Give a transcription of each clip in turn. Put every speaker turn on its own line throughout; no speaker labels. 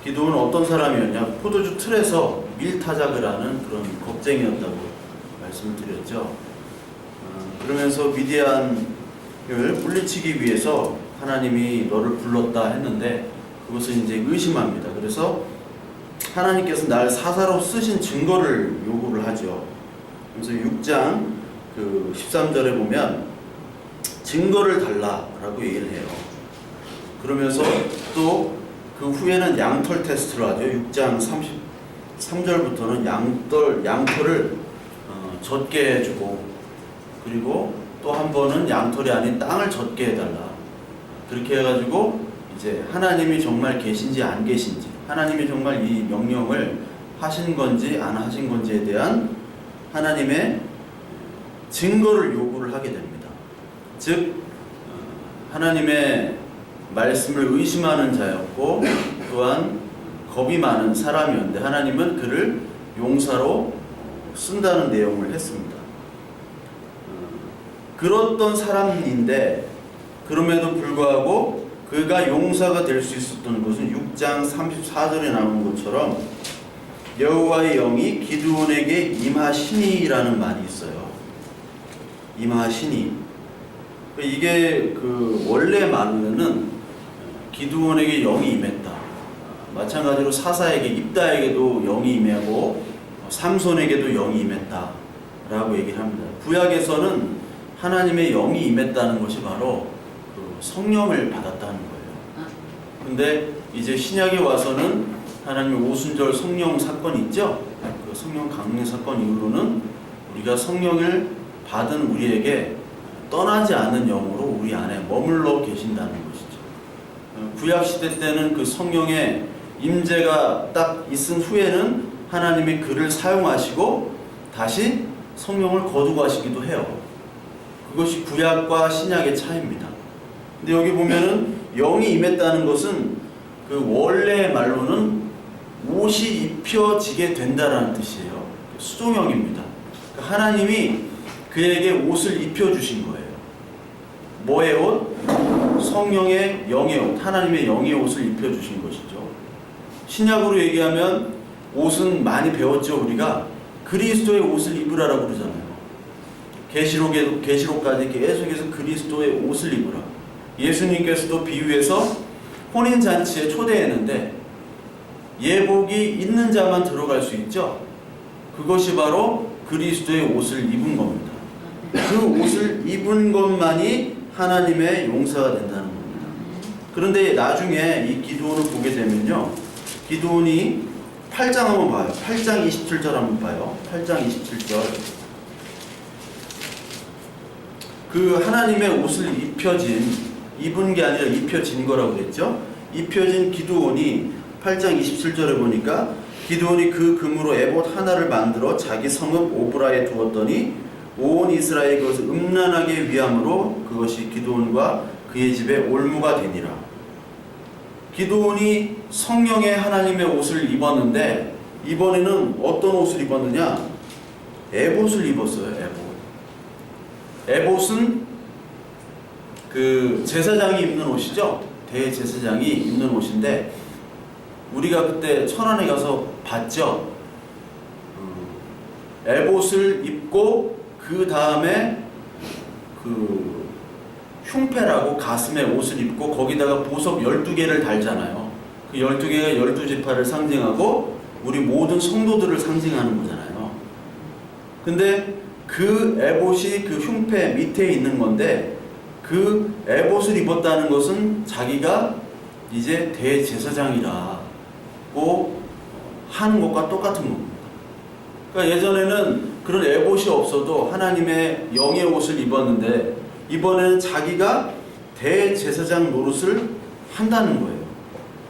기드온은 어떤 사람이었냐? 포도주 틀에서 밀타작을 하는 그런 겁쟁이였다고 말씀을 드렸죠. 그러면서 미디안을 물리치기 위해서 하나님이 너를 불렀다 했는데 그것을 이제 의심합니다. 그래서 하나님께서 날 사사로 쓰신 증거를 요구를 하죠. 그래서 6장 13절에 보면 증거를 달라라고 얘기를 해요. 그러면서 또 그 후에는 양털 테스트를 하죠. 6장 33절부터는 양털을 젖게 해주고, 그리고 또 한 번은 양털이 아닌 땅을 젖게 해달라. 그렇게 해가지고 이제 하나님이 정말 계신지 안 계신지, 하나님이 정말 이 명령을 하신 건지 안 하신 건지에 대한 하나님의 증거를 요구를 하게 됩니다. 즉 하나님의 말씀을 의심하는 자였고 또한 겁이 많은 사람이었는데 하나님은 그를 용사로 쓴다는 내용을 했습니다. 그렇던 사람인데 그럼에도 불구하고 그가 용사가 될 수 있었던 것은 6장 34절에 나오는 것처럼 여호와의 영이 기드온에게 임하시니라는 말이 있어요. 임하시니. 이게 원래 말로는 기드온에게 영이 임했다. 마찬가지로 사사에게, 입다에게도 영이 임하고 삼손에게도 영이 임했다라고 얘기를 합니다. 구약에서는 하나님의 영이 임했다는 것이 바로 성령을 받았다는 거예요. 근데 이제 신약에 와서는 하나님의 오순절 성령 사건 있죠? 그 성령 강림 사건 이후로는 우리가 성령을 받은 우리에게 떠나지 않는 영으로 우리 안에 머물러 계신다는 것이죠. 구약 시대 때는 그 성령의 임재가 딱 있은 후에는 하나님이 그를 사용하시고 다시 성령을 거두가시기도 해요. 그것이 구약과 신약의 차이입니다. 근데 여기 보면은 영이 임했다는 것은 그 원래 말로는 옷이 입혀지게 된다라는 뜻이에요. 수동형입니다. 그러니까 하나님이 그에게 옷을 입혀주신 거예요. 뭐의 옷? 성령의 영의 옷, 하나님의 영의 옷을 입혀주신 것이죠. 신약으로 얘기하면 옷은 많이 배웠죠. 우리가 그리스도의 옷을 입으라라고 그러잖아요. 계시록까지 계속해서 그리스도의 옷을 입으라. 예수님께서도 비유해서 혼인잔치에 초대했는데 예복이 있는 자만 들어갈 수 있죠. 그것이 바로 그리스도의 옷을 입은 겁니다. 그 옷을 입은 것만이 하나님의 용사가 된다는 겁니다. 그런데 나중에 이 기드온을 보게 되면요, 기드온이 8장 한번 봐요. 8장 27절 한번 봐요. 8장 27절. 그 하나님의 옷을 입은 게 아니라 입혀진 거라고 그랬죠. 입혀진 기드온이 8장 27절에 보니까 기드온이 그 금으로 에봇 하나를 만들어 자기 성읍 오브라에 두었더니 온 이스라엘 그것을 음란하게 위함으로 그것이 기드온과 그의 집에 올무가 되니라. 기드온이 성령의 하나님의 옷을 입었는데 이번에는 어떤 옷을 입었느냐? 에봇을 입었어요. 에봇은 그 제사장이 입는 옷이죠. 대제사장이 입는 옷인데 우리가 그때 천안에 가서 봤죠. 에봇을 입고 그 다음에 그 흉패라고 가슴에 옷을 입고 거기다가 보석 12개를 달잖아요. 그 12개가 12지파를 상징하고 우리 모든 성도들을 상징하는 거잖아요. 근데 그 에봇이 그 흉패 밑에 있는 건데 그 에봇을 입었다는 것은 자기가 이제 대제사장이라고 하는 것과 똑같은 겁니다. 그러니까 예전에는 그런 에봇이 없어도 하나님의 영의 옷을 입었는데 이번에는 자기가 대제사장 노릇을 한다는 거예요.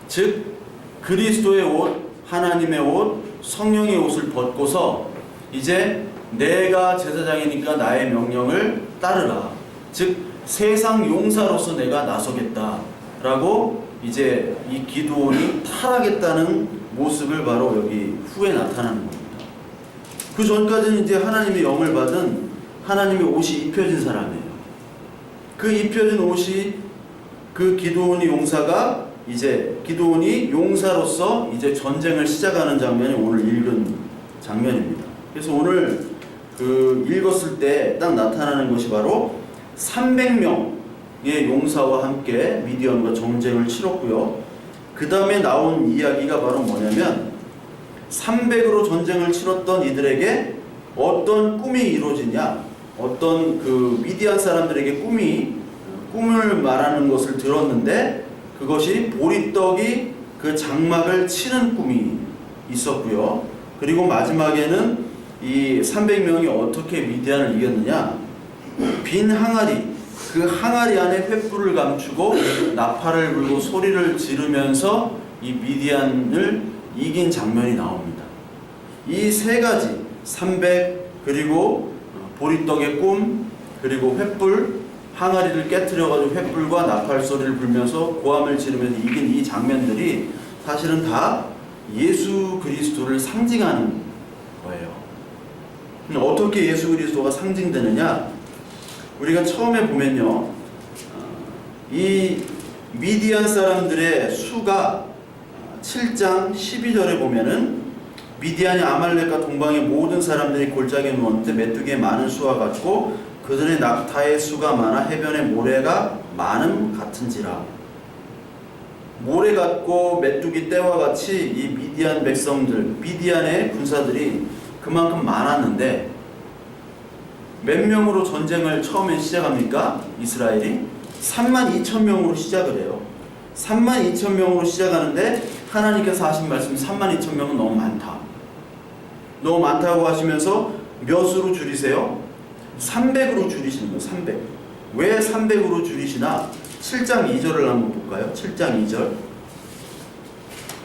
즉 그리스도의 옷, 하나님의 옷, 성령의 옷을 벗고서 이제 내가 제사장이니까 나의 명령을 따르라. 즉 세상 용사로서 내가 나서겠다라고 이제 이 기드온이 타락했다는 모습을 바로 여기 후에 나타나는 겁니다. 그 전까지는 이제 하나님의 영을 받은 하나님의 옷이 입혀진 사람이에요. 그 입혀진 옷이 그 기드온이 용사가 이제 기드온이 용사로서 이제 전쟁을 시작하는 장면이 오늘 읽은 장면입니다. 그래서 오늘 그 읽었을 때 딱 나타나는 것이 바로 300명의 용사와 함께 미디안과 전쟁을 치렀고요. 그 다음에 나온 이야기가 바로 뭐냐면 300으로 전쟁을 치렀던 이들에게 어떤 꿈이 이루어지냐, 어떤 그 미디안 사람들에게 꿈을 말하는 것을 들었는데 그것이 보리떡이 그 장막을 치는 꿈이 있었고요. 그리고 마지막에는 이 300명이 어떻게 미디안을 이겼느냐, 빈 항아리, 그 항아리 안에 횃불을 감추고 나팔을 불고 소리를 지르면서 이 미디안을 이긴 장면이 나옵니다. 이 세 가지, 300 그리고 보리떡의 꿈 그리고 횃불, 항아리를 깨트려가지고 횃불과 나팔 소리를 불면서 고함을 지르면서 이긴 이 장면들이 사실은 다 예수 그리스도를 상징하는 거예요. 어떻게 예수 그리스도가 상징되느냐? 우리가 처음에 보면요, 이 미디안 사람들의 수가 7장 12절에 보면은 미디안이 아말렉과 동방의 모든 사람들이 골짜기에 누웠는데 메뚜기의 많은 수와 같고 그들의 낙타의 수가 많아 해변의 모래가 많음 같은지라. 모래 같고 메뚜기 떼와 같이 이 미디안 백성들, 미디안의 군사들이 그만큼 많았는데 몇 명으로 전쟁을 처음에 시작합니까? 이스라엘이 32,000명으로 시작을 해요. 32,000명으로 시작하는데 하나님께서 하신 말씀 32,000명은 너무 많다. 너무 많다고 하시면서 몇으로 줄이세요? 300으로 줄이시는 거예요. 300. 왜 300으로 줄이시나? 7장 2절을 한번 볼까요? 7장 2절.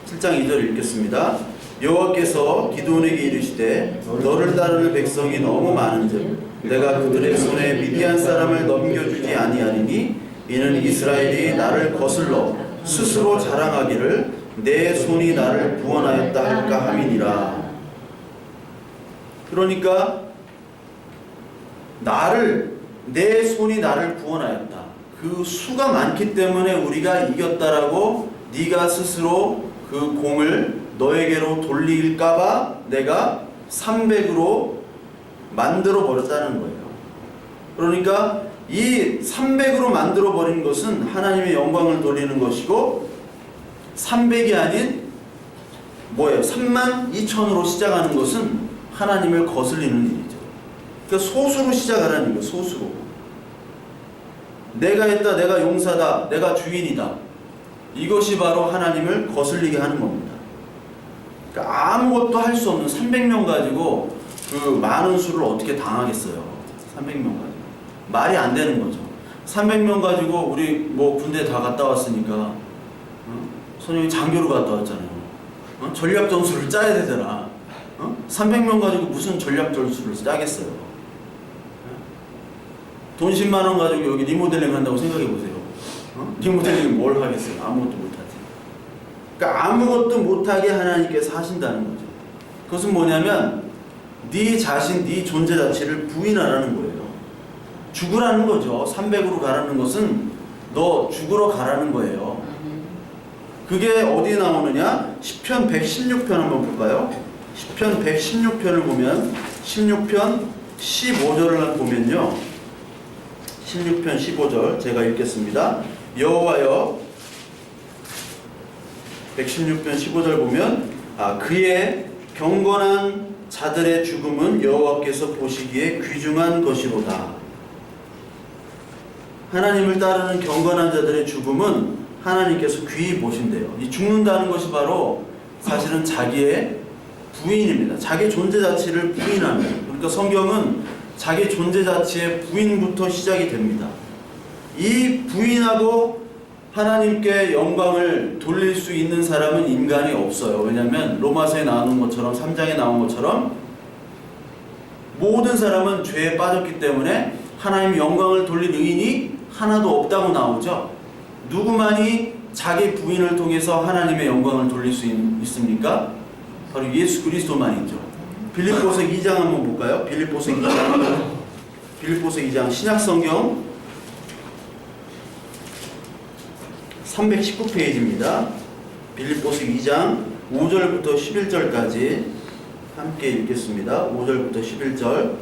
7장 2절 읽겠습니다. 여호와께서 기드온에게 이르시되 너를 따르는 백성이 너무 많은즉 내가 그들의 손에 미디안 사람을 넘겨주지 아니하리니 이는 이스라엘이 나를 거슬러 스스로 자랑하기를 내 손이 나를 구원하였다 할까 함이니라. 그러니까 내 손이 나를 구원하였다. 그 수가 많기 때문에 우리가 이겼다라고 네가 스스로 그 공을 너에게로 돌릴까봐 내가 300으로 만들어 버렸다는 거예요. 그러니까 이 300으로 만들어 버린 것은 하나님의 영광을 돌리는 것이고 300이 아닌 뭐예요? 32,000으로 시작하는 것은 하나님을 거슬리는 일이죠. 그러니까 소수로 시작하라는 거예요. 소수로. 내가 했다, 내가 용사다, 내가 주인이다. 이것이 바로 하나님을 거슬리게 하는 겁니다. 그러니까 아무것도 할 수 없는 300명 가지고 그 많은 수를 어떻게 당하겠어요? 300명 가지고. 말이 안 되는 거죠. 300명 가지고 우리 뭐 군대 다 갔다 왔으니까 선생님이 장교로 갔다 왔잖아요. 전략 전술을 짜야 되잖아. 300명 가지고 무슨 전략 전술을 짜겠어요? 돈 10만 원 가지고 여기 리모델링 한다고 생각해 보세요. 리모델링 뭘 하겠어요? 아무것도 못하지. 그러니까 아무것도 못하게 하나님께서 하신다는 거죠. 그것은 뭐냐면 네 자신, 네 존재 자체를 부인하라는 거예요. 죽으라는 거죠. 300으로 가라는 것은 너 죽으러 가라는 거예요. 그게 어디에 나오느냐? 시편 116편 한번 볼까요? 시편 116편을 보면 16편 15절을 보면요. 16편 15절 제가 읽겠습니다. 여호와여 116편 15절 보면 그의 경건한 자들의 죽음은 여호와께서 보시기에 귀중한 것이로다. 하나님을 따르는 경건한 자들의 죽음은 하나님께서 귀히 보신대요. 이 죽는다는 것이 바로 사실은 자기의 부인입니다. 자기 존재 자체를 부인하는 거예요. 그러니까 성경은 자기 존재 자체의 부인부터 시작이 됩니다. 이 부인하고 하나님께 영광을 돌릴 수 있는 사람은 인간이 없어요. 왜냐하면 로마서에 나오는 것처럼 3장에 나온 것처럼 모든 사람은 죄에 빠졌기 때문에 하나님 영광을 돌릴 의인이 하나도 없다고 나오죠. 누구만이 자기 부인을 통해서 하나님의 영광을 돌릴 수 있습니까? 바로 예수 그리스도만이죠. 빌립보서 2장 한번 볼까요? 빌립보서 신약성경 319페이지입니다. 빌립보서 2장 5절부터 11절까지 함께 읽겠습니다. 5절부터 11절.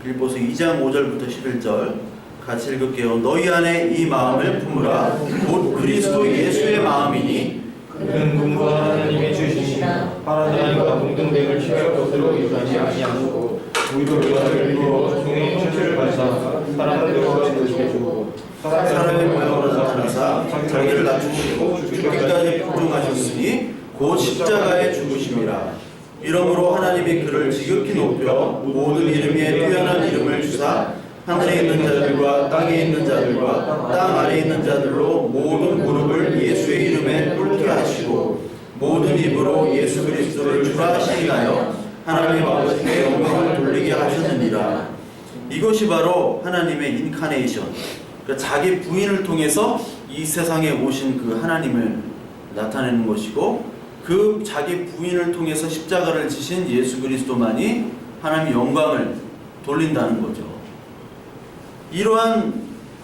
빌립보서 2장 5절부터 11절 같이 읽을게요. 너희 안에 이 마음을 품으라. 곧 그리스도 예수의 마음이니
그는 분과 하나님의 주신 하나님과 공동됨을 취할 것으로 여기지 아니하시고 오히려 그것을 이루어 종의 형체를 가지사 사람들과 지도시켜 주고
사람의 모양으로 나타나사 자기를 낮추시고 죽기까지 복종하셨으니 곧 십자가에 죽으심이라. 이러므로 하나님이 그를 지극히 높여 모든 이름에 뛰어난 이름을 주사 하늘에 있는 자들과 땅에 있는 자들과 땅 아래에 있는 자들로 모든 무릎을 예수의 이름에 꿇게 하시고 모든 입으로 예수 그리스도를 주라 시인하여 하나님 아버지께 영광을 돌리게 하셨느니라. 이것이 바로 하나님의 인카네이션, 그러니까 자기 부인을 통해서 이 세상에 오신 그 하나님을 나타내는 것이고, 그 자기 부인을 통해서 십자가를 지신 예수 그리스도만이 하나님의 영광을 돌린다는 거죠. 이러한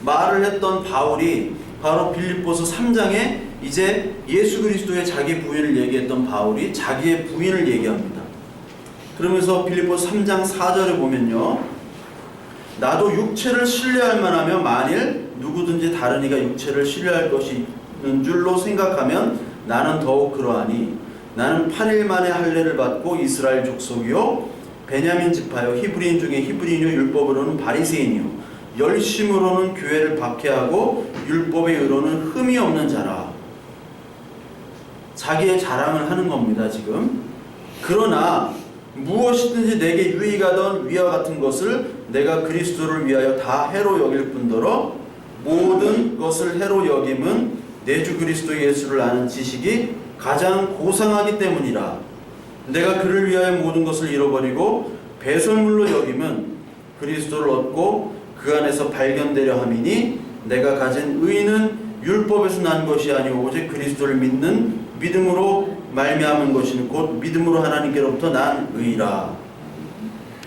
말을 했던 바울이 바로 빌립보서 3장에 이제 예수 그리스도의 자기 부인을 얘기했던 바울이 자기의 부인을 얘기합니다. 그러면서 빌립보서 3장 4절에 보면요, 나도 육체를 신뢰할 만하면 만일 누구든지 다른 이가 육체를 신뢰할 것이 있는 줄로 생각하면 나는 더욱 그러하니 나는 8일 만에 할례를 받고 이스라엘 족속이요 베냐민 지파요 히브리인 중에 히브리인요 율법으로는 바리새인이요 열심으로는 교회를 박해하고 율법의 의로는 흠이 없는 자라. 자기의 자랑을 하는 겁니다 지금. 그러나 무엇이든지 내게 유익하던 위와 같은 것을 내가 그리스도를 위하여 다 해로 여길 뿐더러 모든 것을 해로 여김은 내 주 그리스도 예수를 아는 지식이 가장 고상하기 때문이라. 내가 그를 위하여 모든 것을 잃어버리고 배설물로 여김은 그리스도를 얻고 그 안에서 발견되려 함이니 내가 가진 의는 율법에서 난 것이 아니오 오직 그리스도를 믿는 믿음으로 말미암은 것이니 곧 믿음으로 하나님께로부터 난 의라.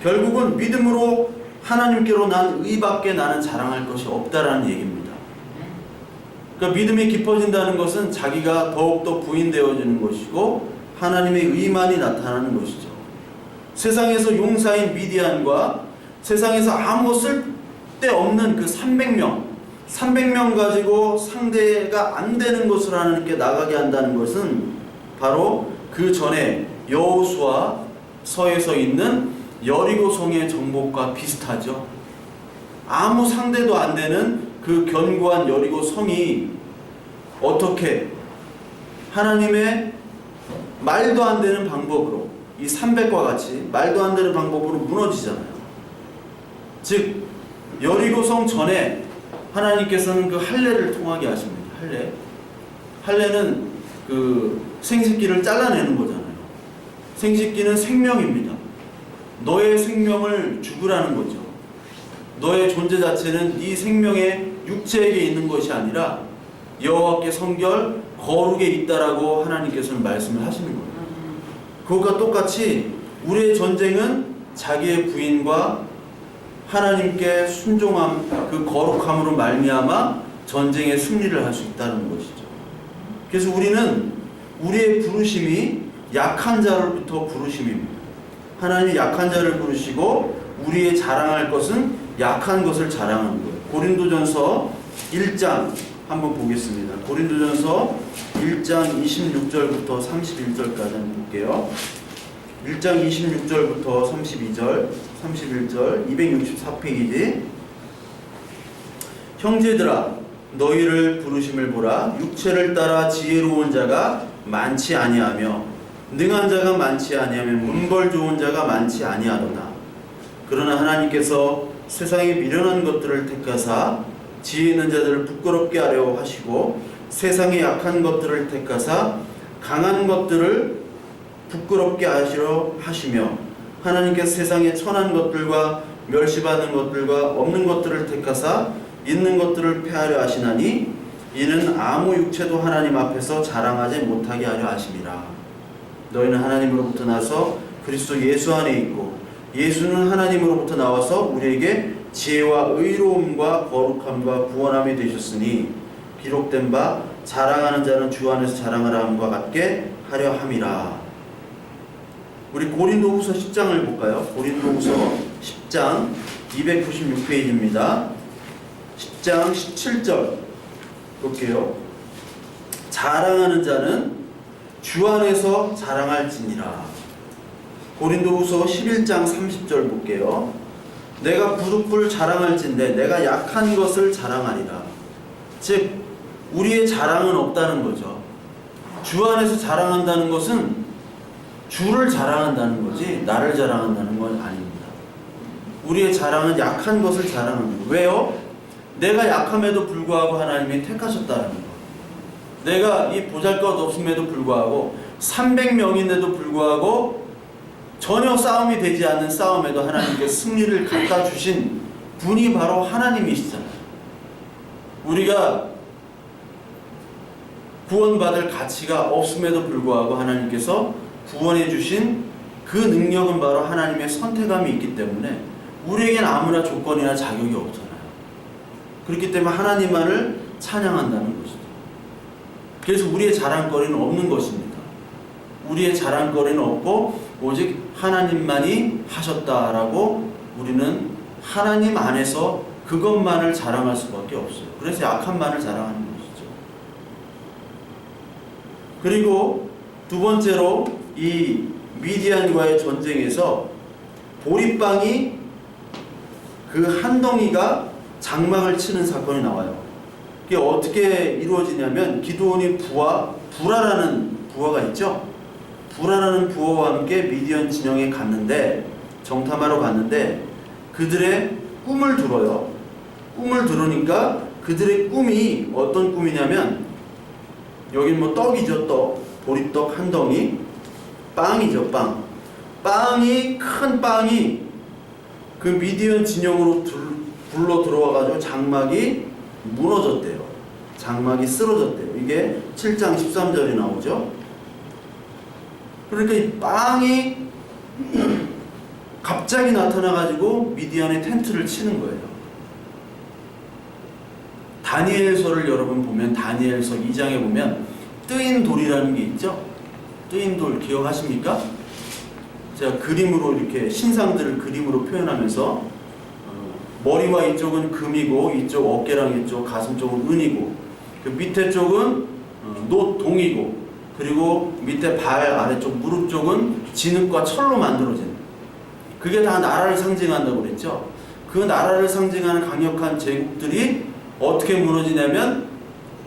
결국은 믿음으로 하나님께로 난 의밖에 나는 자랑할 것이 없다라는 얘기입니다. 그러니까 믿음이 깊어진다는 것은 자기가 더욱더 부인되어지는 것이고 하나님의 의만이 나타나는 것이죠. 세상에서 용사인 미디안과 세상에서 아무 쓸데없는 그 300명 가지고 상대가 안 되는 것을 하나님께 나가게 한다는 것은 바로 그 전에 여호수아 서에서 있는 여리고성의 정복과 비슷하죠. 아무 상대도 안 되는 그 견고한 여리고성이 어떻게 하나님의 말도 안 되는 방법으로, 이 300과 같이 말도 안 되는 방법으로 무너지잖아요. 즉 여리고성 전에 하나님께서는 그 할례를 통하게 하십니다. 할례는 그 생식기를 잘라내는 거잖아요. 생식기는 생명입니다. 너의 생명을 죽으라는 거죠. 너의 존재 자체는 네 생명의 육체에게 있는 것이 아니라 여호와께 성결 거룩에 있다라고 하나님께서는 말씀을 하시는 거예요. 그것과 똑같이 우리의 전쟁은 자기의 부인과 하나님께 순종함, 그 거룩함으로 말미암아 전쟁의 승리를 할 수 있다는 것이죠. 그래서 우리는 우리의 부르심이 약한 자로부터 부르심입니다. 하나님이 약한 자를 부르시고 우리의 자랑할 것은 약한 것을 자랑하는 거예요. 고린도전서 1장 한번 보겠습니다. 고린도전서 1장 26절부터 31절까지 한번 볼게요. 1장 26절부터 32절, 31절, 264페이지. 형제들아, 너희를 부르심을 보라. 육체를 따라 지혜로운 자가 많지 아니하며 능한 자가 많지 아니하며 문벌 좋은 자가 많지 아니하도다. 그러나 하나님께서 세상에 미련한 것들을 택하사 지혜 있는 자들을 부끄럽게 하려 하시고 세상에 약한 것들을 택하사 강한 것들을 부끄럽게 하시려 하시며 하나님께서 세상에 천한 것들과 멸시받는 것들과 없는 것들을 택하사 있는 것들을 폐하려 하시나니 이는 아무 육체도 하나님 앞에서 자랑하지 못하게 하려 하심이라. 너희는 하나님으로부터 나서 그리스도 예수 안에 있고 예수는 하나님으로부터 나와서 우리에게 지혜와 의로움과 거룩함과 구원함이 되셨으니 기록된 바 자랑하는 자는 주 안에서 자랑하라 함과 같게 하려 함이라. 우리 고린도후서 10장을 볼까요? 고린도후서 10장 296페이지입니다. 10장 17절 볼게요. 자랑하는 자는 주 안에서 자랑할지니라. 고린도후서 11장 30절 볼게요. 내가 부득불 자랑할진대 내가 약한 것을 자랑하리라. 즉 우리의 자랑은 없다는 거죠. 주 안에서 자랑한다는 것은 주를 자랑한다는 거지 나를 자랑한다는 건 아닙니다. 우리의 자랑은 약한 것을 자랑하는 거예요. 왜요? 내가 약함에도 불구하고 하나님이 택하셨다는 거. 내가 이 보잘것없음에도 불구하고 300명인데도 불구하고 전혀 싸움이 되지 않는 싸움에도 하나님께 승리를 갖다 주신 분이 바로 하나님이시잖아요. 우리가 구원받을 가치가 없음에도 불구하고 하나님께서 구원해 주신 그 능력은 바로 하나님의 선택함이 있기 때문에 우리에겐 아무나 조건이나 자격이 없잖아요. 그렇기 때문에 하나님만을 찬양한다는 것이죠. 그래서 우리의 자랑거리는 없는 것입니다. 우리의 자랑거리는 없고 오직 하나님만이 하셨다라고 우리는 하나님 안에서 그것만을 자랑할 수밖에 없어요. 그래서 약한만을 자랑하는 것이죠. 그리고 두 번째로 이 미디안과의 전쟁에서 보리빵이 그 한 덩이가 장막을 치는 사건이 나와요. 이게 어떻게 이루어지냐면 기드온이 부라라는 부하가 있죠. 부라라는 부하와 함께 미디안 진영에 갔는데 정탐하러 갔는데 그들의 꿈을 들어요. 꿈을 들으니까 그들의 꿈이 어떤 꿈이냐면 여긴 뭐 떡이죠. 떡. 보리떡 한 덩이. 빵이죠. 빵. 큰 빵이 그 미디안 진영으로 불러 들어와가지고 장막이 무너졌대요. 장막이 쓰러졌대요. 이게 7장 13절이 나오죠. 그러니까 이 빵이 갑자기 나타나가지고 미디안의 텐트를 치는 거예요. 다니엘서를 여러분 보면 다니엘서 2장에 보면 뜨인 돌이라는 게 있죠. 뜨인 돌 기억하십니까? 제가 그림으로 이렇게 신상들을 그림으로 표현하면서 머리와 이쪽은 금이고 이쪽 어깨랑 이쪽 가슴 쪽은 은이고 그 밑에 쪽은 동이고 그리고 밑에 발 아래쪽 무릎 쪽은 진흙과 철로 만들어진 그게 다 나라를 상징한다고 그랬죠. 그 나라를 상징하는 강력한 제국들이 어떻게 무너지냐면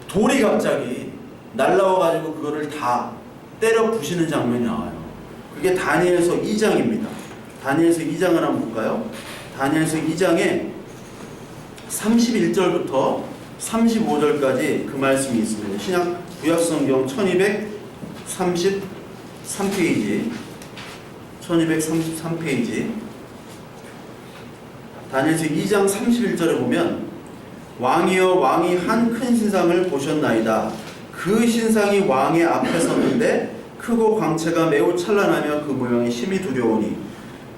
돌이 갑자기 날라와가지고 그거를 다 때려 부시는 장면이 나와요. 그게 다니엘서 2장입니다. 다니엘서 2장을 한번 볼까요? 다니엘서 2장에 31절부터 35절까지 그 말씀이 있습니다. 신약 구약성경 1233페이지 1233페이지 다니엘서 2장 31절에 보면 왕이여 왕이 한 큰 신상을 보셨나이다. 그 신상이 왕의 앞에 섰는데 크고 광채가 매우 찬란하며 그 모양이 심히 두려우니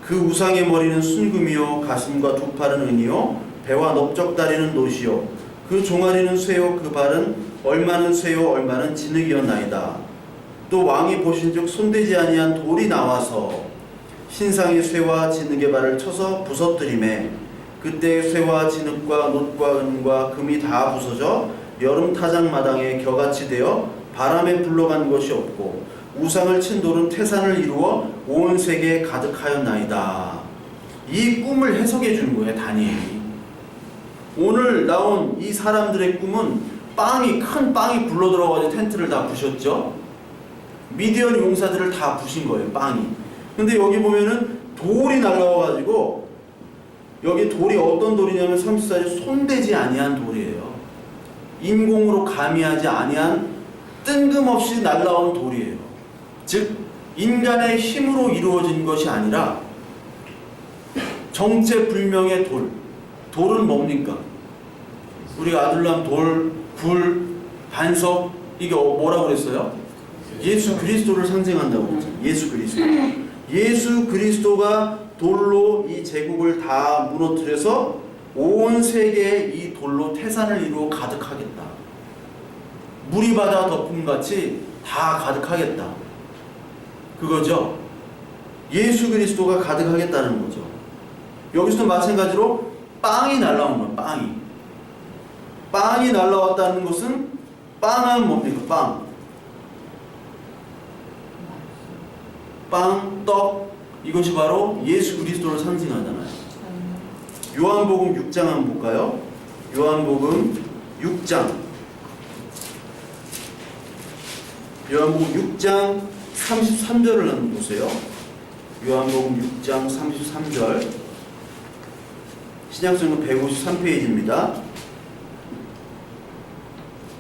그 우상의 머리는 순금이요 가슴과 두 팔은 은이요 배와 넓적다리는 노시요 그 종아리는 쇠요 그 발은 얼마는 쇠요 얼마는 진흙이었나이다. 또 왕이 보신즉 손대지 아니한 돌이 나와서 신상의 쇠와 진흙의 발을 쳐서 부서뜨리매 그때 쇠와 진흙과 놋과 은과 금이 다 부서져 여름 타작마당에 겨같이 되어 바람에 불러간 것이 없고 우상을 친 돌은 태산을 이루어 온 세계에 가득하였나이다. 이 꿈을 해석해 주는 거예요. 다니엘이. 오늘 나온 이 사람들의 꿈은 큰 빵이 굴러 들어가지고 텐트를 다 부셨죠. 미디안 용사들을 다 부신 거예요. 빵이. 근데 여기 보면은 돌이 날라와가지고 여기 돌이 어떤 돌이냐면 34절 손대지 아니한 돌이에요. 인공으로 가미하지 아니한 뜬금없이 날라온 돌이에요. 즉 인간의 힘으로 이루어진 것이 아니라 정체불명의 돌. 돌은 뭡니까? 우리가 아둘람, 돌, 굴, 반석 이게 뭐라고 그랬어요? 예수 그리스도를 상징한다고 그랬죠. 예수 그리스도. 예수 그리스도가 돌로 이 제국을 다 무너뜨려서 온 세계에 이 돌로 태산을 이루어 가득하겠다. 물이 바다 덮음같이 다 가득하겠다. 그거죠. 예수 그리스도가 가득하겠다는 거죠. 여기서도 마찬가지로 빵이 날라온 거예요. 빵이 날라왔다는 것은 빵은 뭡니까? 빵, 떡, 이것이 바로 예수 그리스도를 상징하잖아요. 요한복음 6장 한번 볼까요? 요한복음 6장 33절을 한번 보세요. 요한복음 6장 33절, 신약성경 153페이지입니다.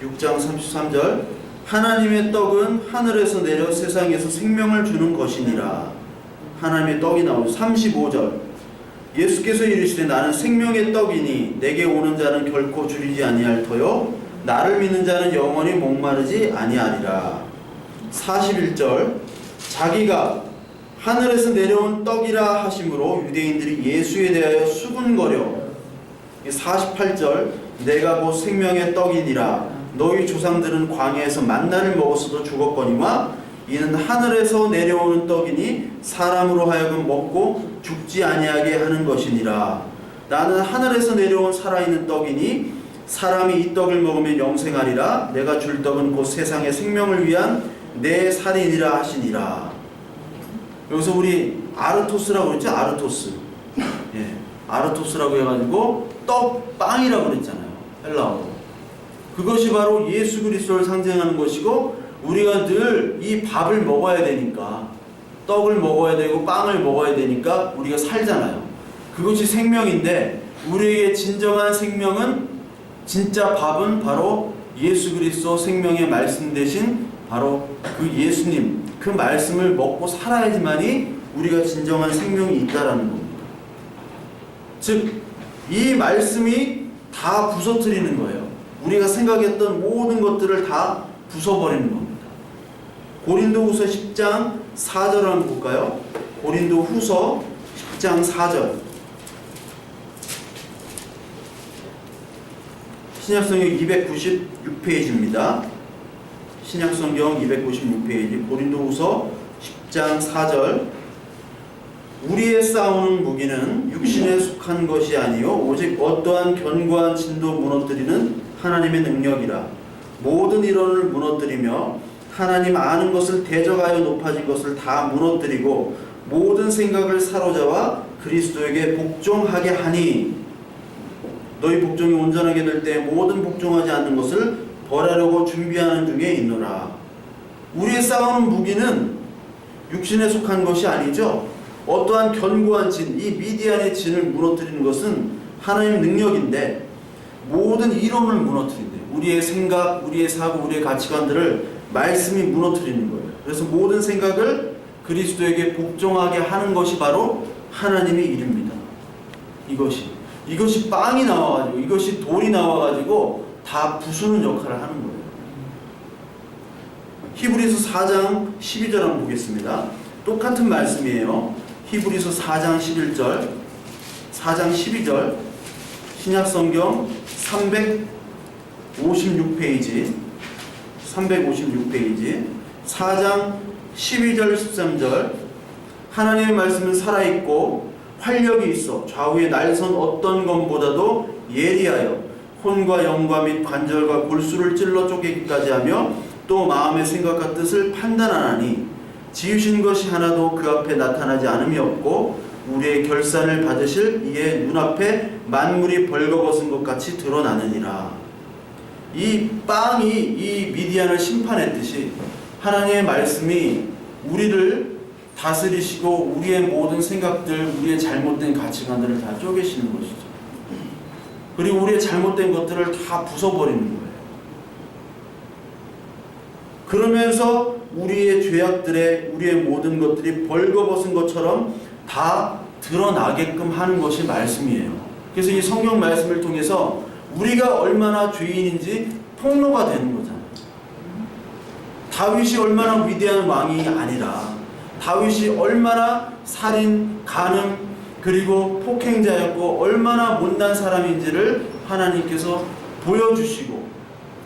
6장 33절, 하나님의 떡은 하늘에서 내려 세상에서 생명을 주는 것이니라. 하나님의 떡이 나오죠. 35절, 예수께서 이르시되 나는 생명의 떡이니 내게 오는 자는 결코 줄이지 아니할 터요 나를 믿는 자는 영원히 목마르지 아니하리라. 41절, 자기가 하늘에서 내려온 떡이라 하심으로 유대인들이 예수에 대하여 수군거려. 48절, 내가 곧 생명의 떡이니라. 너희 조상들은 광야에서 만나를 먹었어도 죽었거니와 이는 하늘에서 내려오는 떡이니 사람으로 하여금 먹고 죽지 아니하게 하는 것이니라. 나는 하늘에서 내려온 살아있는 떡이니 사람이 이 떡을 먹으면 영생하리라. 내가 줄 떡은 곧 세상의 생명을 위한 내 살이니라 하시니라. 여기서 우리 아르토스라고 그랬죠? 아르토스. 예, 아르토스라고 해가지고 떡, 빵이라고 그랬잖아요. 헬라어로. 그것이 바로 예수 그리스도를 상징하는 것이고, 우리가 늘 이 밥을 먹어야 되니까, 떡을 먹어야 되고 빵을 먹어야 되니까 우리가 살잖아요. 그것이 생명인데, 우리에게 진정한 생명은, 진짜 밥은 바로 예수 그리스도 생명의 말씀 대신 바로 그 예수님, 그 말씀을 먹고 살아야지만이 우리가 진정한 생명이 있다라는 겁니다. 즉, 이 말씀이 다 부서뜨리는 거예요. 우리가 생각했던 모든 것들을 다 부숴버리는 겁니다. 고린도후서 10장 4절을 한번 볼까요? 고린도후서 10장 4절. 신약성경 296페이지입니다. 신약성경 296페이지 고린도후서 10장 4절. 우리의 싸우는 무기는 육신에 속한 것이 아니요 오직 어떠한 견고한 진도 무너뜨리는 하나님의 능력이라. 모든 이론을 무너뜨리며 하나님 아는 것을 대적하여 높아진 것을 다 무너뜨리고 모든 생각을 사로잡아 그리스도에게 복종하게 하니, 너희 복종이 온전하게 될 때 모든 복종하지 않는 것을 벌하려고 준비하는 중에 있노라. 우리의 싸우는 무기는 육신에 속한 것이 아니죠. 어떠한 견고한 진, 이 미디안의 진을 무너뜨리는 것은 하나님의 능력인데, 모든 이론을 무너뜨린대. 우리의 생각, 우리의 사고, 우리의 가치관들을 말씀이 무너뜨리는 거예요. 그래서 모든 생각을 그리스도에게 복종하게 하는 것이 바로 하나님의 일입니다. 이것이 빵이 나와가지고, 이것이 돌이 나와가지고 다 부수는 역할을 하는 거예요. 히브리서 4장 12절 한번 보겠습니다. 똑같은 말씀이에요. 히브리서 4장 11절, 4장 12절, 신약성경 356페이지, 356페이지, 4장 12절, 13절. 하나님의 말씀은 살아있고 활력이 있어 좌우의 날선 어떤 검보다도 예리하여 혼과 영과 및 관절과 골수를 찔러 쪼개기까지 하며 또 마음의 생각과 뜻을 판단하나니 지으신 것이 하나도 그 앞에 나타나지 않음이 없고 우리의 결산을 받으실 이의 눈앞에 만물이 벌거벗은 것 같이 드러나느니라. 이 빵이 이 미디안을 심판했듯이 하나님의 말씀이 우리를 다스리시고 우리의 모든 생각들, 우리의 잘못된 가치관들을 다 쪼개시는 것이죠. 그리고 우리의 잘못된 것들을 다 부숴버리는 거예요. 그러면서 우리의 죄악들에 우리의 모든 것들이 벌거벗은 것처럼 다 드러나게끔 하는 것이 말씀이에요. 그래서 이 성경 말씀을 통해서 우리가 얼마나 죄인인지 폭로가 되는 거잖아요. 다윗이 얼마나 위대한 왕이 아니라 다윗이 얼마나 살인, 간음, 그리고 폭행자였고 얼마나 못난 사람인지를 하나님께서 보여주시고,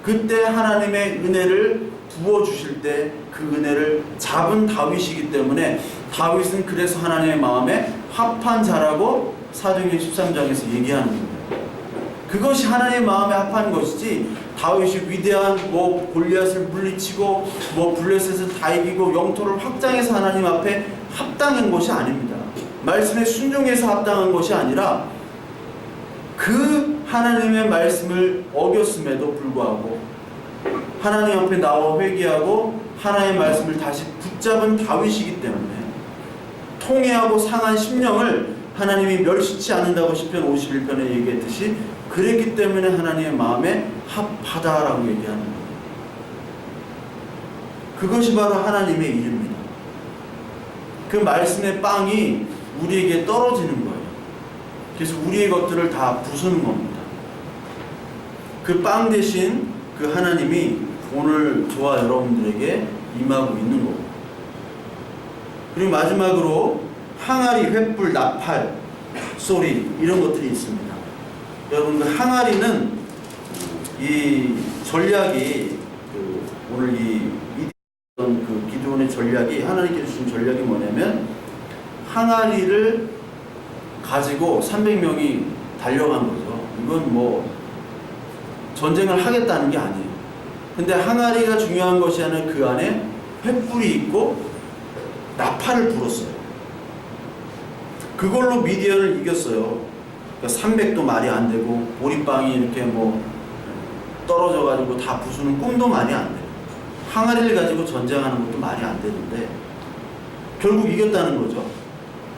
그때 하나님의 은혜를 부어주실 때 그 은혜를 잡은 다윗이기 때문에, 다윗은 그래서 하나님의 마음에 합한 자라고 사도행전 13장에서 얘기하는 거예요. 그것이 하나님의 마음에 합한 것이지, 다윗이 위대한 골리앗을 물리치고 블레셋을 다 이기고 영토를 확장해서 하나님 앞에 합당한 것이 아닙니다. 말씀에 순종해서 합당한 것이 아니라, 그 하나님의 말씀을 어겼음에도 불구하고 하나님 앞에 나와 회개하고 하나님의 말씀을 다시 붙잡은 다윗이기 때문에, 통회하고 상한 심령을 하나님이 멸시치 않는다고 시편 51편에 얘기했듯이, 그랬기 때문에 하나님의 마음에 합하다라고 얘기하는 거예요. 그것이 바로 하나님의 일입니다. 그 말씀의 빵이 우리에게 떨어지는 거예요. 그래서 우리의 것들을 다 부수는 겁니다. 그 빵 대신 그 하나님이 오늘 저와 여러분들에게 임하고 있는 거고. 그리고 마지막으로 항아리, 횃불, 나팔 소리, 이런 것들이 있습니다. 여러분, 그 항아리는 이 전략이 오늘 그 기드온의 전략이, 하나님께서 주신 전략이 뭐냐면, 항아리를 가지고 300명이 달려간 거죠. 이건 전쟁을 하겠다는 게 아니에요. 근데 항아리가 중요한 것이 아니라 그 안에 횃불이 있고 나팔을 불었어요. 그걸로 미디안을 이겼어요. 그러니까 300도 말이 안 되고, 보리빵이 이렇게 떨어져가지고 다 부수는 꿈도 말이 안 돼요. 항아리를 가지고 전쟁하는 것도 말이 안 되는데 결국 이겼다는 거죠.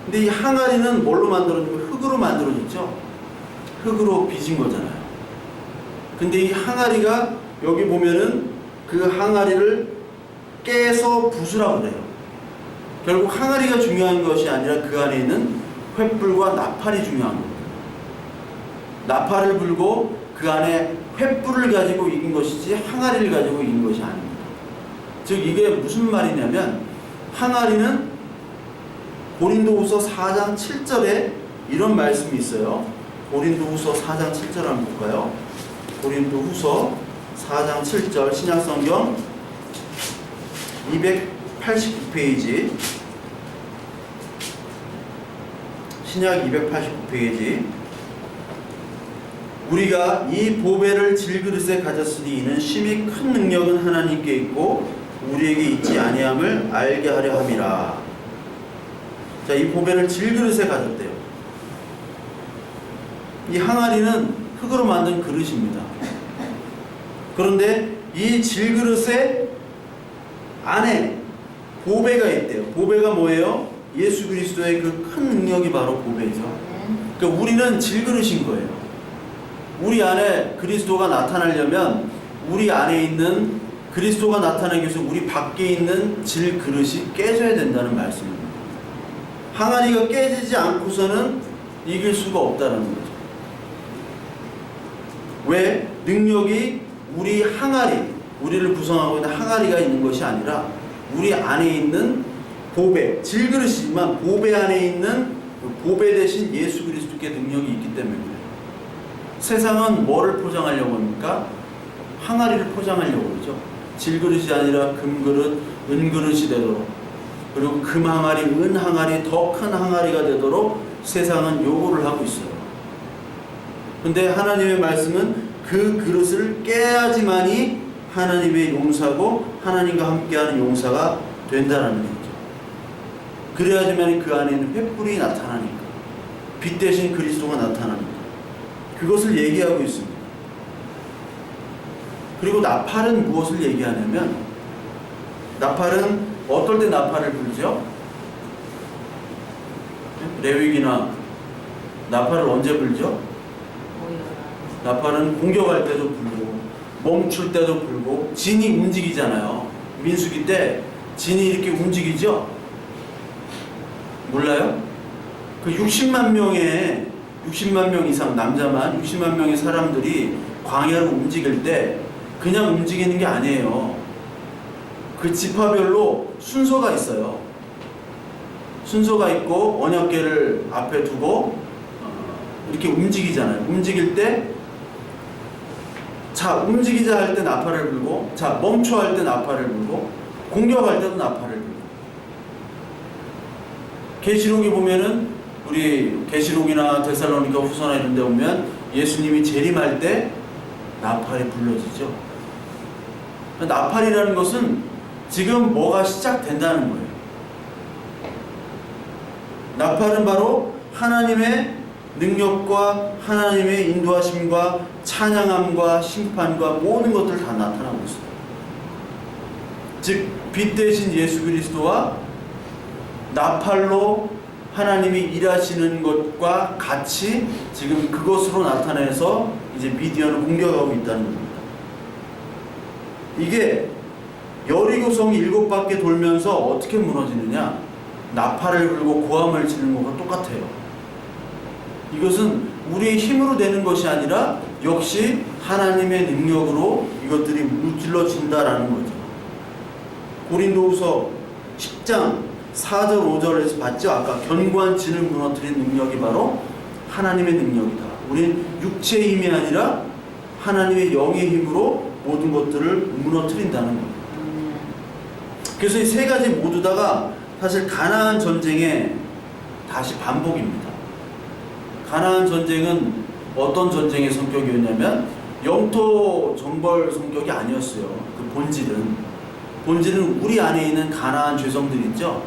근데 이 항아리는 뭘로 만들어지고, 흙으로 만들어졌죠. 흙으로 빚은 거잖아요. 근데 이 항아리가, 여기 보면은 그 항아리를 깨서 부수라고 그래요. 결국 항아리가 중요한 것이 아니라 그 안에 있는 횃불과 나팔이 중요한 겁니다. 나팔을 불고 그 안에 횃불을 가지고 이긴 것이지 항아리를 가지고 이긴 것이 아닙니다. 즉 이게 무슨 말이냐면, 항아리는 고린도후서 4장 7절에 이런 말씀이 있어요. 고린도후서 4장 7절 한번 볼까요? 고린도후서 4장 7절, 신약성경 289페이지, 신약 289페이지. 우리가 이 보배를 질그릇에 가졌으니 이는 심히 큰 능력은 하나님께 있고 우리에게 있지 아니함을 알게 하려 함이라. 자, 이 보배를 질그릇에 가졌대요. 이 항아리는 흙으로 만든 그릇입니다. 그런데 이 질그릇의 안에 보배가 있대요. 보배가 뭐예요? 예수 그리스도의 그 큰 능력이 바로 보배죠. 그러니까 우리는 질그릇인 거예요. 우리 안에 그리스도가 나타나려면 우리 안에 있는 그리스도가 나타나기 위해서 우리 밖에 있는 질그릇이 깨져야 된다는 말씀입니다. 항아리가 깨지지 않고서는 이길 수가 없다는 거죠. 왜? 능력이 우리 항아리, 우리를 구성하고 있는 항아리가 있는 것이 아니라 우리 안에 있는 보배, 질그릇이지만 보배 안에 있는 보배 대신 예수 그리스도께 능력이 있기 때문에 그래요. 세상은 뭐를 포장하려고 합니까? 항아리를 포장하려고 그러죠. 질그릇이 아니라 금그릇, 은그릇이 되도록, 그리고 금 항아리, 은 항아리, 더 큰 항아리가 되도록 세상은 요구를 하고 있어요. 근데 하나님의 말씀은 그 그릇을 깨야지만이 하나님의 용사고 하나님과 함께하는 용사가 된다는 거죠. 그래야지만 그 안에 있는 횃불이 나타나니까, 빛 대신 그리스도가 나타나니까 그것을 얘기하고 있습니다. 그리고 나팔은 무엇을 얘기하냐면, 나팔은 어떨 때 나팔을 불죠? 레위기나 나팔을 언제 불죠? 나팔은 공격할 때도 불고 멈출 때도 불고, 진이 움직이잖아요. 민수기 때 진이 이렇게 움직이죠? 몰라요? 그 60만 명 이상, 남자만 60만 명의 사람들이 광야로 움직일 때 그냥 움직이는 게 아니에요. 그 지파별로 순서가 있어요. 순서가 있고 언약궤를 앞에 두고 이렇게 움직이잖아요. 움직일 때 자 움직이자 할 때 나팔을 불고 자 멈춰 할 때 나팔을 불고 공격할 때도 나팔을 불고. 계시록에 보면은 우리 계시록이나 데살로니가 후서나 이런 데 보면 예수님이 재림할 때 나팔이 불러지죠. 나팔이라는 것은 지금 뭐가 시작된다는 거예요. 나팔은 바로 하나님의 능력과 하나님의 인도하심과 찬양함과 심판과 모든 것들 다 나타나고 있어요. 즉 빛 대신 예수 그리스도와 나팔로 하나님이 일하시는 것과 같이 지금 그것으로 나타내서 이제 미디어를 공격하고 있다는 겁니다. 이게 여리고성 7바퀴 돌면서 어떻게 무너지느냐? 나팔을 불고 고함을 치는 것과 똑같아요. 이것은 우리의 힘으로 되는 것이 아니라 역시 하나님의 능력으로 이것들이 무찔러진다라는 거죠. 고린도후서 10장 4절 5절에서 봤죠? 아까 견고한 진을 무너뜨린 능력이 바로 하나님의 능력이다. 우리는 육체의 힘이 아니라 하나님의 영의 힘으로 모든 것들을 무너뜨린다는 거예요. 그래서 이 세 가지 모두 다가 사실 가나안 전쟁의 다시 반복입니다. 가나안 전쟁은 어떤 전쟁의 성격이었냐면 영토 정벌 성격이 아니었어요. 그 본질은 우리 안에 있는 가나안 죄성들 있죠.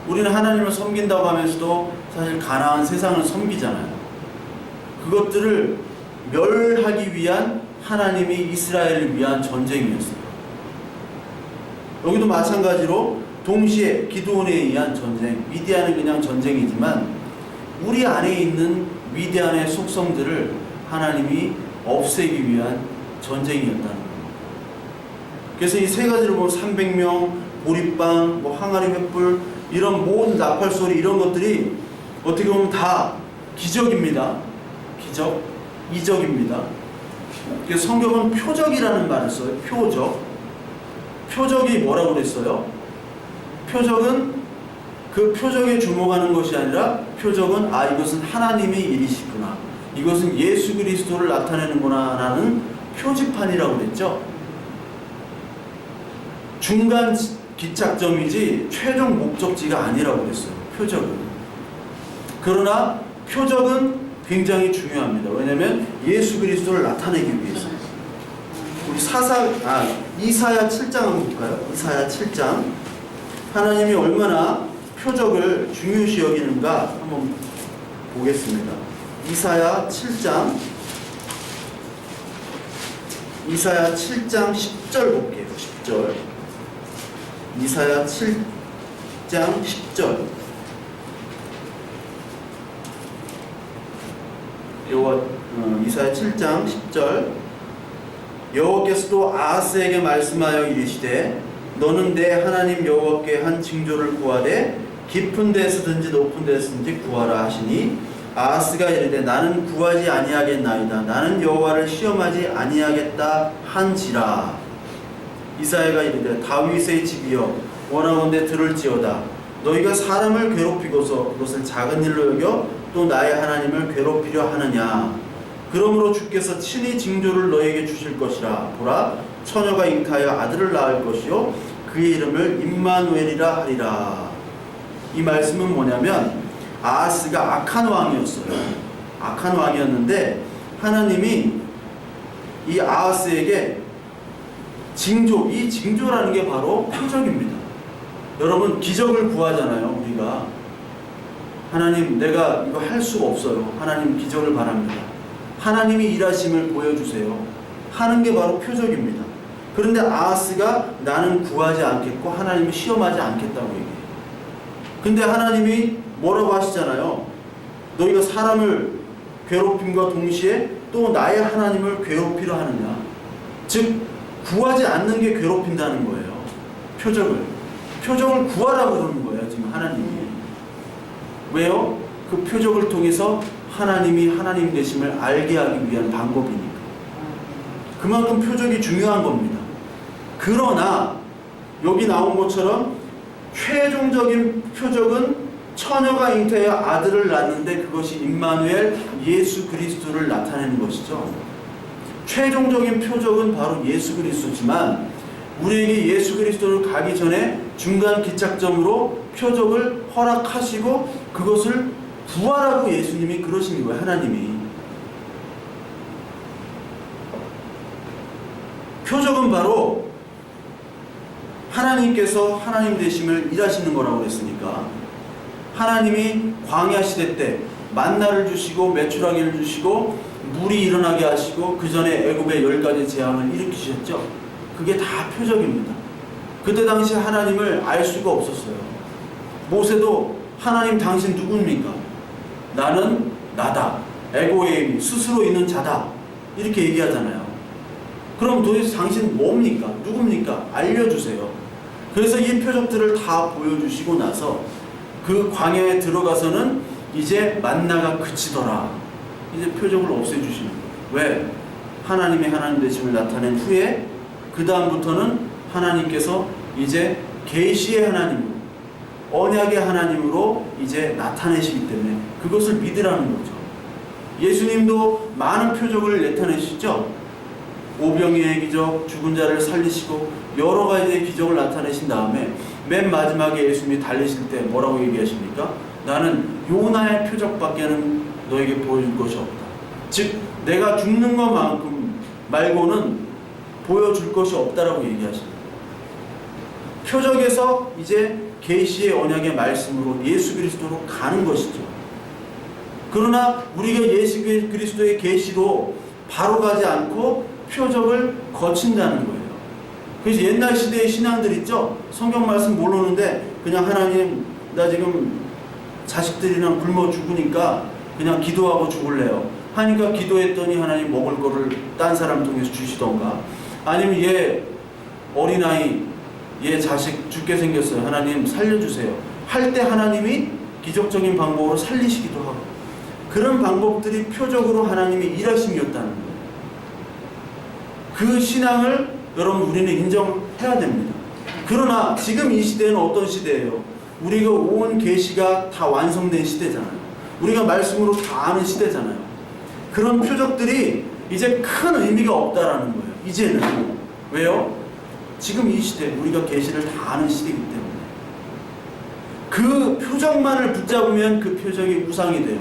우리는 하나님을 섬긴다고 하면서도 사실 가나안 세상을 섬기잖아요. 그것들을 멸하기 위한 하나님이 이스라엘을 위한 전쟁이었어요. 여기도 마찬가지로 동시에 기드온에 의한 전쟁, 미디안은 그냥 전쟁이지만 우리 안에 있는 미디안의 속성들을 하나님이 없애기 위한 전쟁이었다는 겁니다. 그래서 이 세 가지를 보면 300명, 보리빵, 항아리 횃불 이런 모든 나팔 소리 이런 것들이 어떻게 보면 다 기적입니다. 기적, 이적입니다. 그래서 성경은 표적이라는 말을 써요. 표적이 뭐라고 그랬어요? 표적은 그 표적에 주목하는 것이 아니라 표적은 이것은 하나님의 일이시구나. 이것은 예수 그리스도를 나타내는구나 라는 표지판이라고 그랬죠. 중간 기착점이지 최종 목적지가 아니라고 그랬어요. 표적은. 그러나 표적은 굉장히 중요합니다. 왜냐하면 예수 그리스도를 나타내기 위해서. 우리 이사야 7장 한번 볼까요? 이사야 7장. 하나님이 얼마나 표적을 중요시 여기는가 한번 보겠습니다. 이사야 7장 10절 볼게요. 10절. 이사야 7장 10절. 이사야 7장 10절. 여호와께서도 아하스에게 말씀하여 이르시되 너는 내 하나님 여호와께 한 징조를 구하되 깊은 데서든지 높은 데서든지 구하라 하시니 아하스가 이르되 나는 구하지 아니하겠나이다. 나는 여호와를 시험하지 아니하겠다 한지라. 이사야가 이르되 다윗의 집이여 원하건대 들을지어다. 너희가 사람을 괴롭히고서 그것을 작은 일로 여겨 또 나의 하나님을 괴롭히려 하느냐. 그러므로 주께서 친히 징조를 너에게 주실 것이라. 보라, 처녀가 잉타하여 아들을 낳을 것이요 그의 이름을 임마누엘이라 하리라. 이 말씀은 뭐냐면 아하스가 악한 왕이었어요. 악한 왕이었는데 하나님이 이 아하스에게 이 징조라는 게 바로 표적입니다. 여러분 기적을 구하잖아요. 우리가 하나님 내가 이거 할 수가 없어요. 하나님 기적을 바랍니다. 하나님이 일하심을 보여주세요. 하는 게 바로 표적입니다. 그런데 아하스가 나는 구하지 않겠고 하나님이 시험하지 않겠다고 얘기해요. 근데 하나님이 뭐라고 하시잖아요. 너희가 사람을 괴롭힘과 동시에 또 나의 하나님을 괴롭히려 하느냐. 즉 구하지 않는 게 괴롭힌다는 거예요. 표적을 구하라고 그러는 거예요. 지금 하나님이. 왜요? 그 표적을 통해서 하나님이 하나님 되심을 알게 하기 위한 방법이니까. 그만큼 표적이 중요한 겁니다. 그러나 여기 나온 것처럼 최종적인 표적은 처녀가 잉태하여 아들을 낳는데 그것이 임마누엘 예수 그리스도를 나타내는 것이죠. 최종적인 표적은 바로 예수 그리스도지만 우리에게 예수 그리스도를 가기 전에 중간 기착점으로 표적을 허락하시고 그것을 부활하고 예수님이 그러신 거예요. 하나님이. 표적은 바로 하나님께서 하나님 되심을 일하시는 거라고 그랬으니까 하나님이 광야 시대 때 만나를 주시고 메추라기를 주시고 물이 일어나게 하시고 그 전에 애굽의 10가지 재앙을 일으키셨죠. 그게 다 표적입니다. 그때 당시 하나님을 알 수가 없었어요. 모세도 하나님 당신 누굽니까? 나는 나다. 에고에임 스스로 있는 자다. 이렇게 얘기하잖아요. 그럼 도대체 당신 뭡니까? 누굽니까? 알려주세요. 그래서 이 표적들을 다 보여주시고 나서 그 광야에 들어가서는 이제 만나가 그치더라. 이제 표적을 없애주시는 거예요. 왜? 하나님의 하나님 되심을 나타낸 후에 그 다음부터는 하나님께서 이제 계시의 하나님으로 언약의 하나님으로 이제 나타내시기 때문에 그것을 믿으라는 거죠. 예수님도 많은 표적을 나타내시죠. 오병이의 기적, 죽은 자를 살리시고 여러 가지의 기적을 나타내신 다음에 맨 마지막에 예수님이 달리실 때 뭐라고 얘기하십니까? 나는 요나의 표적밖에는 너에게 보여줄 것이 없다. 즉 내가 죽는 것만큼 말고는 보여줄 것이 없다라고 얘기하십니다. 표적에서 이제 계시의 언약의 말씀으로 예수 그리스도로 가는 것이죠. 그러나 우리가 예수 그리스도의 계시로 바로 가지 않고 표적을 거친다는 거예요. 그래서 옛날 시대의 신앙들 있죠. 성경 말씀 모르는데 그냥 하나님 나 지금 자식들이랑 굶어 죽으니까 그냥 기도하고 죽을래요. 하니까 기도했더니 하나님 먹을 거를 딴 사람 통해서 주시던가 아니면 얘 어린아이 얘 자식 죽게 생겼어요. 하나님 살려주세요. 할 때 하나님이 기적적인 방법으로 살리시기도 하고 그런 방법들이 표적으로 하나님의 일하심이었다는 거예요. 그 신앙을 여러분 우리는 인정해야 됩니다. 그러나 지금 이 시대는 어떤 시대예요? 우리가 온 계시가 다 완성된 시대잖아요. 우리가 말씀으로 다 아는 시대잖아요. 그런 표적들이 이제 큰 의미가 없다라는 거예요. 이제는. 왜요? 지금 이 시대 우리가 계시를 다 아는 시대이기 때문에 그 표적만을 붙잡으면 그 표적이 우상이 돼요.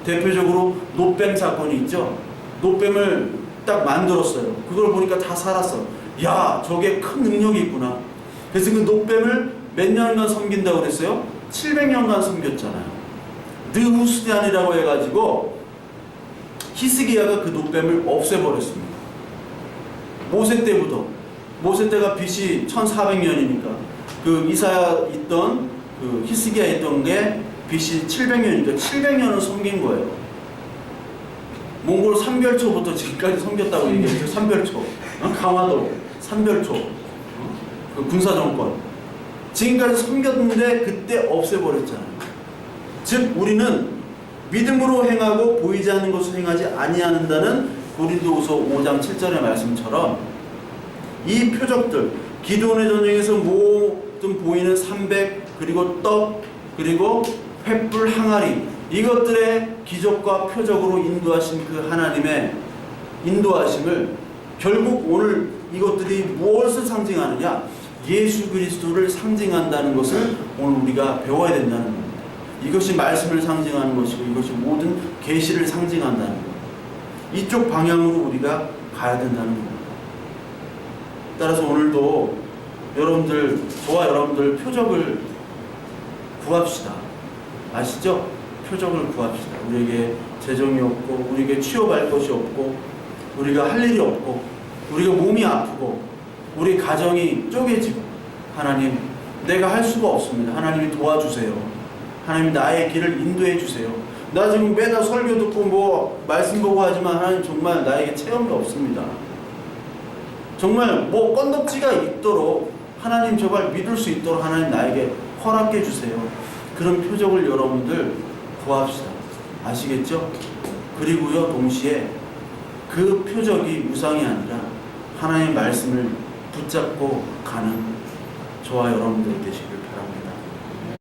대표적으로 노뱀 사건이 있죠. 노뱀을 딱 만들었어요. 그걸 보니까 다 살았어. 야, 저게 큰 능력이 있구나. 그래서 그 노뱀을 몇 년간 섬긴다고 그랬어요? 700년간 섬겼잖아요. 느후스디안이라고 해가지고 히스기야가 그 노뱀을 없애버렸습니다. 모세 때부터. 모세 때가 BC 1400년이니까 그 이사야 있던 그 히스기야 있던 게 BC 700년이니까 700년을 섬긴 거예요. 몽골 삼별초부터 지금까지 섬겼다고 얘기했죠. 삼별초. 강화도 삼별초. 그 군사정권. 지금까지 섬겼는데 그때 없애버렸잖아요. 즉 우리는 믿음으로 행하고 보이지 않는 것을 행하지 아니한다는 고린도후서 5장 7절의 말씀처럼 이 표적들 기드온의 전쟁에서 모든 보이는 300 그리고 떡 그리고 횃불 항아리 이것들의 기적과 표적으로 인도하신 그 하나님의 인도하심을 결국 오늘 이것들이 무엇을 상징하느냐? 예수 그리스도를 상징한다는 것을 오늘 우리가 배워야 된다는 겁니다. 이것이 말씀을 상징하는 것이고 이것이 모든 계시를 상징한다는 겁니다. 이쪽 방향으로 우리가 가야 된다는 겁니다. 따라서 오늘도 여러분들, 저와 여러분들 표적을 구합시다. 아시죠? 표적을 구합시다. 우리에게 재정이 없고 우리에게 취업할 것이 없고 우리가 할 일이 없고 우리가 몸이 아프고 우리 가정이 쪼개지고 하나님 내가 할 수가 없습니다. 하나님이 도와주세요. 하나님 나의 길을 인도해 주세요. 나 지금 매달 설교 듣고 뭐 말씀 보고 하지만 하나님 정말 나에게 체험이 없습니다. 정말 뭐 건덕지가 있도록 하나님 저걸 믿을 수 있도록 하나님 나에게 허락해 주세요. 그런 표적을 여러분들 구합시다. 아시겠죠? 그리고요 동시에 그 표적이 우상이 아니라 하나님의 말씀을 붙잡고 가는 저와 여러분들 되시길